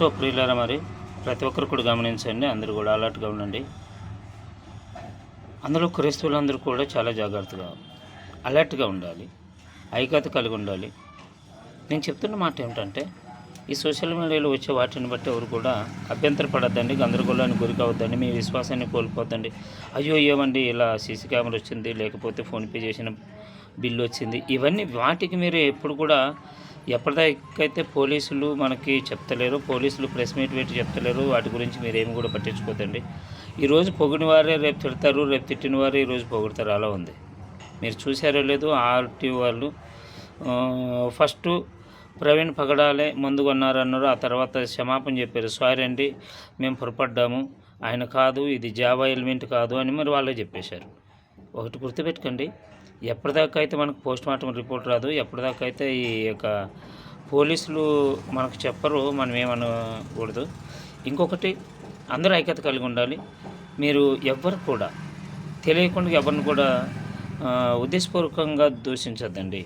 So ప్రియులారా, మరి ప్రతి ఒక్కరు కూడా గమనించండి, అందరూ కూడా అలర్ట్గా ఉండండి. అందులో క్రైస్తవులందరూ కూడా చాలా జాగ్రత్తగా అలర్ట్గా ఉండాలి, ఐక్యత కలిగి ఉండాలి. నేను చెప్తున్న మాట ఏమిటంటే, ఈ సోషల్ మీడియాలో వచ్చే వాటిని బట్టి ఎవరు కూడా అభ్యంతర పడద్దండి, గందరగోళానికి గురి కావద్దండి, మీ విశ్వాసాన్ని కోల్పోద్దండి. అయ్యో ఏమండి ఇలా సీసీ కెమెరా వచ్చింది, లేకపోతే ఫోన్పే చేసిన బిల్లు వచ్చింది, ఇవన్నీ వాటికి మీరు ఎప్పుడు కూడా ఎప్పటికైతే పోలీసులు మనకి చెప్తలేరు, పోలీసులు ప్రెస్ మీట్ పెట్టి చెప్తలేరు, వాటి గురించి మీరేమి కూడా పట్టించుకోదండి. ఈరోజు పొగిడిన వారే రేపు తిడతారు, రేపు తిట్టిన వారే ఈరోజు పొగుడతారు, అలా ఉంది. మీరు చూసారో లేదు, ఆర్టీ వాళ్ళు ఫస్ట్ ప్రవీణ్ పగడాలే ముందు కొన్నారన్నారు, ఆ తర్వాత క్షమాపణ చెప్పారు, సారీ అండి మేము పొరపడ్డాము, ఆయన కాదు, ఇది జావా ఎలిమెంట్ కాదు అని మరి వాళ్ళే చెప్పేశారు. ఒకటి గుర్తుపెట్టుకోండి, ఎప్పటిదాకా అయితే మనకు పోస్ట్మార్టం రిపోర్ట్ రాదు, ఎప్పటిదాకా అయితే ఈ యొక్క పోలీసులు మనకు చెప్పరు, మనం ఏమనకూడదు. ఇంకొకటి, అందరూ ఐక్యత కలిగి ఉండాలి. మీరు ఎవ్వరు కూడా తెలియకుండా ఎవరిని కూడా ఉద్దేశపూర్వకంగా దూషించద్దండి.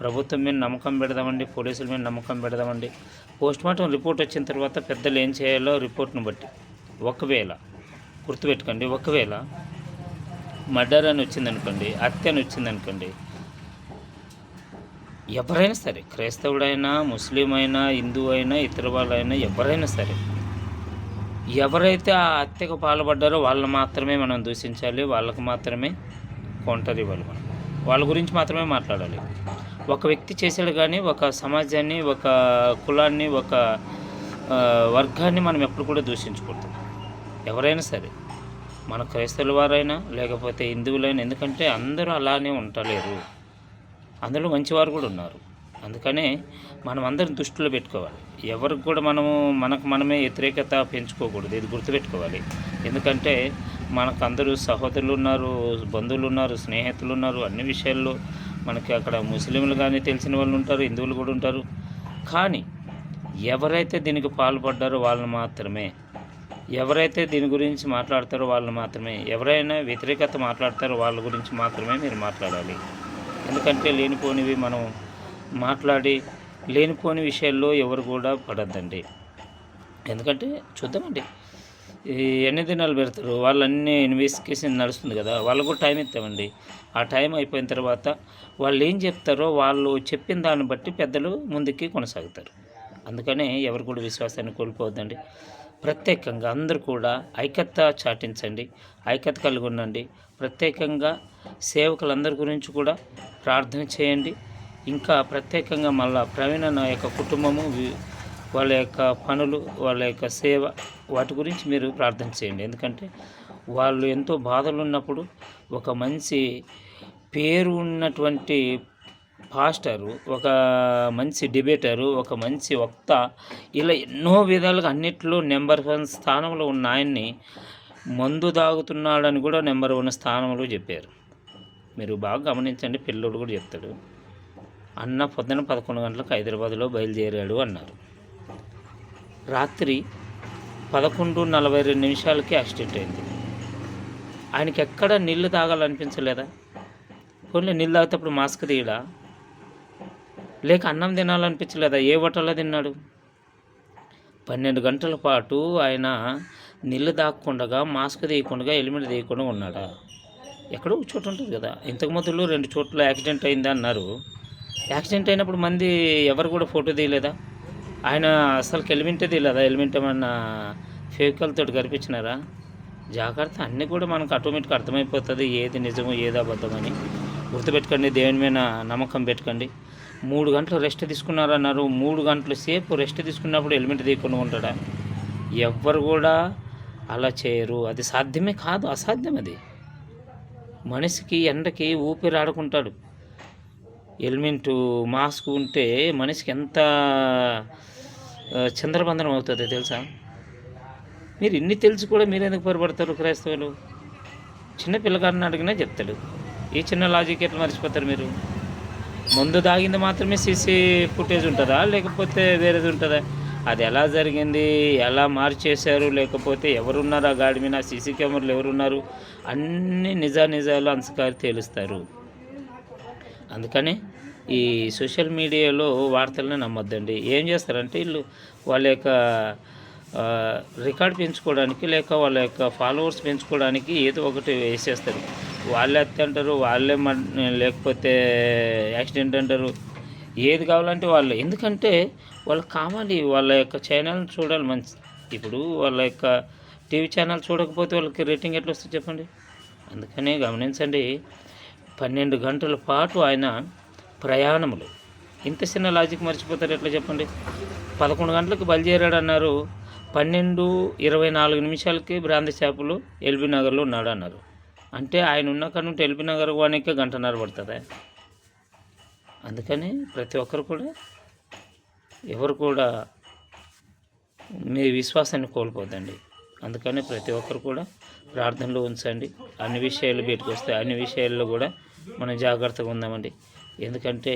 ప్రభుత్వం మీద నమ్మకం పెడదామండి, పోలీసుల మీద నమ్మకం పెడదామండి. పోస్ట్మార్టం రిపోర్ట్ వచ్చిన తర్వాత పెద్దలు ఏం చేయాలో రిపోర్ట్ను బట్టి, ఒకవేళ గుర్తుపెట్టుకోండి, ఒకవేళ మర్డర్ అని వచ్చిందనుకోండి, హత్య అని వచ్చిందనుకోండి, ఎవరైనా సరే, క్రైస్తవుడైనా, ముస్లిం అయినా, హిందూ అయినా, ఇతర వాళ్ళైనా, ఎవరైనా సరే, ఎవరైతే ఆ హత్యకు పాల్పడ్డారో వాళ్ళు మాత్రమే మనం దూషించాలి, వాళ్ళకు మాత్రమే కౌంటర్ ఇవ్వాలి, మనం వాళ్ళ గురించి మాత్రమే మాట్లాడాలి. ఒక వ్యక్తి చేశాడు కానీ ఒక సమాజాన్ని, ఒక కులాన్ని, ఒక వర్గాన్ని మనం ఎప్పుడు కూడా దూషించకూడదు. ఎవరైనా సరే, మన క్రైస్తవుల వారైనా లేకపోతే హిందువులైనా, ఎందుకంటే అందరూ అలానే ఉండలేరు, అందులో మంచివారు కూడా ఉన్నారు. అందుకనే మనం అందరం దృష్టిలో పెట్టుకోవాలి. ఎవరికి కూడా మనకు మనమే వ్యతిరేకత పెంచుకోకూడదు, ఇది గుర్తుపెట్టుకోవాలి. ఎందుకంటే మనకు అందరూ సహోదరులు ఉన్నారు, బంధువులు ఉన్నారు, స్నేహితులు ఉన్నారు, అన్ని విషయాల్లో మనకి అక్కడ ముస్లింలు కానీ తెలిసిన వాళ్ళు ఉంటారు, హిందువులు కూడా ఉంటారు. కానీ ఎవరైతే దీనికి పాల్పడ్డారో వాళ్ళు మాత్రమే, ఎవరైతే దీని గురించి మాట్లాడతారో వాళ్ళు మాత్రమే, ఎవరైనా వ్యతిరేకత మాట్లాడతారో వాళ్ళ గురించి మాత్రమే మీరు మాట్లాడాలి. ఎందుకంటే లేనిపోనివి మనం మాట్లాడి లేనిపోని విషయాల్లో ఎవరు కూడా పడద్దండి. ఎందుకంటే చూద్దామండి, ఎన్ని దినాలు పెడతారు, వాళ్ళన్నీ ఇన్వెస్టిగేషన్ నడుస్తుంది కదా, వాళ్ళకు కూడా టైం ఇస్తామండి. ఆ టైం అయిపోయిన తర్వాత వాళ్ళు ఏం చెప్తారో వాళ్ళు చెప్పిన దాన్ని బట్టి పెద్దలు ముందుకి కొనసాగుతారు. అందుకనే ఎవరు కూడా విశ్వాసాన్ని కోల్పోవద్దండి. ప్రత్యేకంగా అందరూ కూడా ఐక్యత చాటించండి, ఐక్యత కలిగి ఉండండి. ప్రత్యేకంగా సేవకులందరి గురించి కూడా ప్రార్థన చేయండి. ఇంకా ప్రత్యేకంగా మళ్ళా ప్రవీణ నా యొక్క కుటుంబము, వాళ్ళ యొక్క పనులు, వాళ్ళ యొక్క సేవ, వాటి గురించి మీరు ప్రార్థన చేయండి. ఎందుకంటే వాళ్ళు ఎంతో బాధలు ఉన్నప్పుడు ఒక మంచి పేరు ఉన్నటువంటి పాస్టరు, ఒక మంచి డిబేటరు, ఒక మంచి వక్త, ఇలా ఎన్నో విధాలుగా అన్నిట్లో నెంబర్ 1 స్థానంలో ఉన్న ఆయన్ని మందు తాగుతున్నాడని కూడా నెంబర్ 1 స్థానంలో చెప్పారు. మీరు బాగా గమనించండి, పిల్లోడు కూడా చెప్తాడు, అన్న పొద్దున 11 గంటలకు హైదరాబాద్లో బయలుదేరాడు అన్నారు. రాత్రి 11:42 యాక్సిడెంట్ అయింది. ఆయనకి ఎక్కడ నీళ్ళు తాగాలనిపించలేదా? పోనీ నీళ్ళు తాగేటప్పుడు మాస్క్ తీయడా? లేక అన్నం తినాలనిపించలేదా? ఏ హోటల్లో తిన్నాడు? 12 గంటల పాటు ఆయన నీళ్ళు తాగకుండా, మాస్క్ తీయకుండా, హెల్మెట్ తీయకుండా ఉన్నాడా? ఎక్కడో చోటు ఉంటుంది కదా. ఇంతకు మొదలు 2 చోట్ల యాక్సిడెంట్ అయిందా అన్నారు. యాక్సిడెంట్ అయినప్పుడు మంది ఎవరు కూడా ఫోటో తీయలేదా? ఆయన అసలు హెల్మెటే తీయలేదా? హెల్మెట్ ఏమన్నా ఫేకల్తో కనిపించినారా? జాగ్రత్త, అన్నీ కూడా మనకు ఆటోమేటిక్గా అర్థమైపోతుంది, ఏది నిజమో ఏది అబద్ధమని. గుర్తుపెట్టుకోండి, దేవుని మీద నమ్మకం పెట్టుకోండి. 3 గంటలు రెస్ట్ తీసుకున్నారన్నారు. 3 గంటల సేపు రెస్ట్ తీసుకున్నప్పుడు హెల్మెట్ తీయకుండా ఉంటాడా? ఎవ్వరు కూడా అలా చేయరు. అది సాధ్యమే కాదు, అసాధ్యం. అది మనిషికి ఎండకి ఊపిరి ఆడుకుంటాడు. హెల్మెట్, మాస్క్ ఉంటే మనిషికి ఎంత చంద్రబంధనం అవుతుందో తెలుసా? మీరు ఇన్ని తెలిసి కూడా మీరు ఎందుకు పొరపడతారు క్రైస్తవులు? చిన్న పిల్లగాడిని అడిగినా చెప్తాడు. ఈ చిన్న లాజిక్ ఎట్లా మర్చిపోతారు మీరు? ముందు దాగింది మాత్రమే సీసీ ఫుటేజ్ ఉంటుందా, లేకపోతే వేరేది ఉంటుందా? అది ఎలా జరిగింది, ఎలా మార్చేశారు, లేకపోతే ఎవరున్నారు ఆ గాడి మీద, సీసీ కెమెరాలు ఎవరున్నారు, అన్ని నిజాలు అంశకారి తేలుస్తారు. అందుకని ఈ సోషల్ మీడియాలో వార్తలను నమ్మొద్దండి. ఏం చేస్తారంటే వీళ్ళు వాళ్ళ యొక్క రికార్డ్ పెంచుకోవడానికి లేక వాళ్ళ యొక్క ఫాలోవర్స్ పెంచుకోవడానికి ఏదో ఒకటి వేసేస్తారు. వాళ్ళే హత్య అంటారు, వాళ్ళే లేకపోతే యాక్సిడెంట్ అంటారు, ఏది కావాలంటే వాళ్ళు. ఎందుకంటే వాళ్ళకి కావాలి, వాళ్ళ యొక్క ఛానల్ని చూడాలి మంచి. ఇప్పుడు వాళ్ళ యొక్క టీవీ ఛానల్ చూడకపోతే వాళ్ళకి రేటింగ్ ఎట్లా వస్తుంది చెప్పండి. అందుకనే గమనించండి, 12 గంటల పాటు ఆయన ప్రయాణములు. ఇంత చిన్న లాజిక్ మర్చిపోతారు ఎట్లా చెప్పండి. 11 గంటలకు బయలుదేరాడు అన్నారు, 12:24 బ్రాంతి చేపలు ఎల్బీ నగర్లో ఉన్నాడు అన్నారు. అంటే ఆయన ఉన్న కాడ నుండి ఎల్బీ నగర్ పోనీకే 1.5 గంట పడుతుందా? అందుకని ప్రతి ఒక్కరు కూడా ఎవరు కూడా మీ విశ్వాసాన్ని కోల్పోద్దండి. అందుకని ప్రతి ఒక్కరు కూడా ప్రార్థనలో ఉంచండి. అన్ని విషయాలు బయటకు వస్తాయి, అన్ని విషయాల్లో కూడా మనం జాగ్రత్తగా ఉందామండి. ఎందుకంటే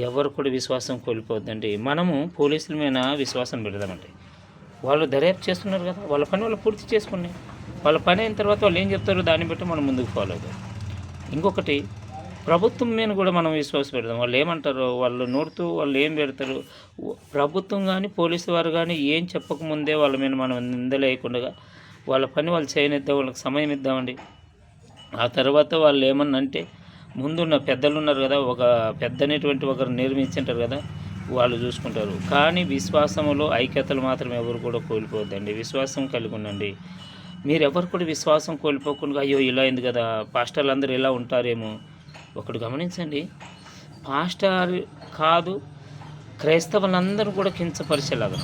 ఎవరు కూడా విశ్వాసం కోల్పోద్దండి. మనము పోలీసుల మీద విశ్వాసం పెడదామండి. వాళ్ళు దర్యాప్తు చేస్తున్నారు కదా, వాళ్ళ పని వాళ్ళు పూర్తి చేసుకుని, వాళ్ళ పని అయిన తర్వాత వాళ్ళు ఏం చెప్తారో దాన్ని బట్టి మనం ముందుకు ఫాలో అవుతాం. ఇంకొకటి, ప్రభుత్వం మీద కూడా మనం విశ్వాసం పెడదాం. వాళ్ళు ఏమంటారో వాళ్ళు నోడుతూ వాళ్ళు ఏం పెడతారు. ప్రభుత్వం కానీ పోలీసు వారు కానీ ఏం చెప్పకముందే వాళ్ళ మీద మనం నిందలేయకుండా వాళ్ళ పని వాళ్ళు చేయనిద్దాం, వాళ్ళకి సమయం ఇద్దామండి. ఆ తర్వాత వాళ్ళు ఏమన్నా అంటే ముందున్న పెద్దలు ఉన్నారు కదా, ఒక పెద్ద అనేటువంటి ఒకరు నిర్మించుంటారు కదా, వాళ్ళు చూసుకుంటారు. కానీ విశ్వాసంలో ఐక్యతలు మాత్రం ఎవరు కూడా కోల్పోవద్దండి. విశ్వాసం కలిగి ఉండండి. మీరు ఎవరు కూడా విశ్వాసం కోల్పోకుండా అయ్యో ఇలా అయింది కదా, పాస్టర్లు అందరూ ఇలా ఉంటారేమో. ఒకటి గమనించండి, పాస్టర్ కాదు క్రైస్తవులందరూ కూడా కించపరిచేలాగా.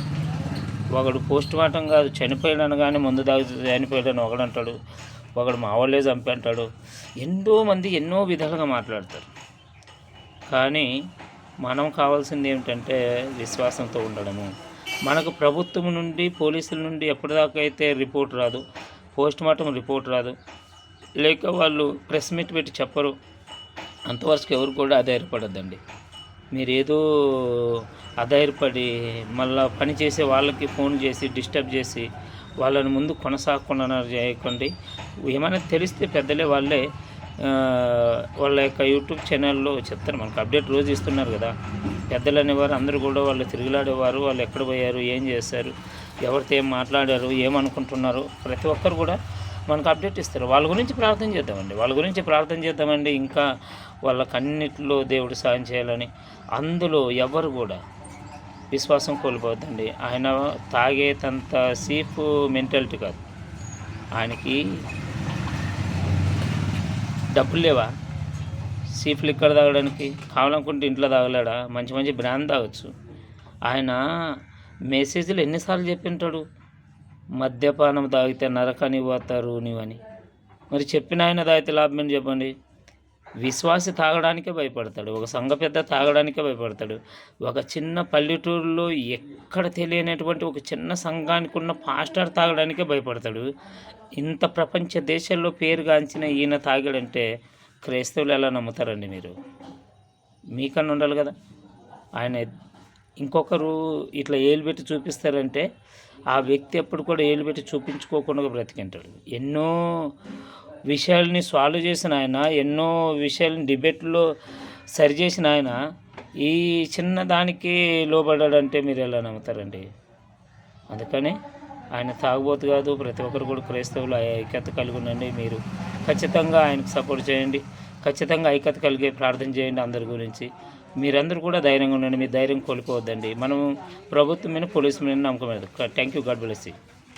ఒకడు పోస్ట్ మార్టం కాదు చనిపోయాడని కానీ ముందు దాగి చనిపోయాడని ఒకడు అంటాడు, ఒకడు మా వాళ్ళే చంపి అంటాడు. ఎన్నో మంది ఎన్నో విధాలుగా మాట్లాడతారు. కానీ మనం కావాల్సింది ఏమిటంటే విశ్వాసంతో ఉండడము. మనకు ప్రభుత్వం నుండి పోలీసుల నుండి ఎప్పటిదాకా అయితే రిపోర్ట్ రాదు, పోస్ట్ మార్టం రిపోర్ట్ రాదు, లేక వాళ్ళు ప్రెస్ మీట్ పెట్టి చెప్పరు, అంతవరకు ఎవరు కూడా ఆధారపడద్దండి. మీరు ఏదో ఆధారపడి మళ్ళీ పని చేసే వాళ్ళకి ఫోన్ చేసి డిస్టర్బ్ చేసి వాళ్ళని ముందు కొనసాగకుండా చేయకండి. ఏమైనా తెలిస్తే పెద్దలే వాళ్ళే వాళ్ళ యొక్క యూట్యూబ్ ఛానల్లో చెప్తారు, మనకు అప్డేట్ రోజు ఇస్తున్నారు కదా. పెద్దలు అనేవారు అందరూ కూడా వాళ్ళు తిరుగులాడేవారు, వాళ్ళు ఎక్కడ పోయారు, ఏం చేశారు, ఎవరితో ఏం మాట్లాడారు, ఏమనుకుంటున్నారు, ప్రతి ఒక్కరు కూడా మనకు అప్డేట్ ఇస్తారు. వాళ్ళ గురించి ప్రార్థన చేద్దామండి. ఇంకా వాళ్ళకన్నిటిలో దేవుడు సాయం చేయాలని. అందులో ఎవరు కూడా విశ్వాసం కోల్పోద్దండి. ఆయన తాగేతంత సీఫ్ మెంటాలిటీ కాదు. ఆయనకి డబ్బులు లేవా సీఫ్ లిక్కర్ తాగడానికి? కావాలనుకుంటే ఇంట్లో తాగలేడా? మంచి మంచి బ్రాండ్ తాగొచ్చు. ఆయన మెసేజ్లు ఎన్నిసార్లు చెప్పింటాడు, మద్యపానం తాగితే నరకాన్ని పోతారు నీవని. మరి చెప్పిన ఆయన తాగితే లాభం ఏంటి చెప్పండి. విశ్వాసి తాగడానికే భయపడతాడు, ఒక సంఘ పెద్ద తాగడానికే భయపడతాడు. ఒక చిన్న పల్లెటూరులో ఎక్కడ తెలియనటువంటి ఒక చిన్న సంఘానికి ఉన్న పాస్టర్ తాగడానికే భయపడతాడు. ఇంత ప్రపంచ దేశాల్లో పేరుగాంచిన ఈయన తాగాడంటే క్రైస్తవులు ఎలా నమ్ముతారండి? మీరు మీకన్నా ఉండాలి కదా. ఆయన ఇంకొకరు ఇట్లా ఏలు పెట్టి చూపిస్తారంటే ఆ వ్యక్తి ఎప్పుడు కూడా ఏలు పెట్టి చూపించుకోకుండా బ్రతికింటాడు. ఎన్నో విషయాల్ని సాల్వ్ చేసిన ఆయన, ఎన్నో విషయాలని డిబేట్లో సరిచేసిన ఆయన ఈ చిన్న దానికి లోబడ్డాడంటే మీరు ఎలా నమ్ముతారండి? అందుకని ఆయన తాగుబోతు కాదు. ప్రతి ఒక్కరు కూడా క్రైస్తవులు ఐక్యత కలిగి ఉండండి. మీరు ఖచ్చితంగా ఆయనకు సపోర్ట్ చేయండి, ఖచ్చితంగా ఐక్యత కలిగే ప్రార్థన చేయండి అందరి గురించి. మీరందరూ కూడా ధైర్యంగా ఉండండి. మీ ధైర్యం కోల్పోవద్దండి. మనం ప్రభుత్వం మీద పోలీసు మీద నమ్మకం. Thank you. God bless you.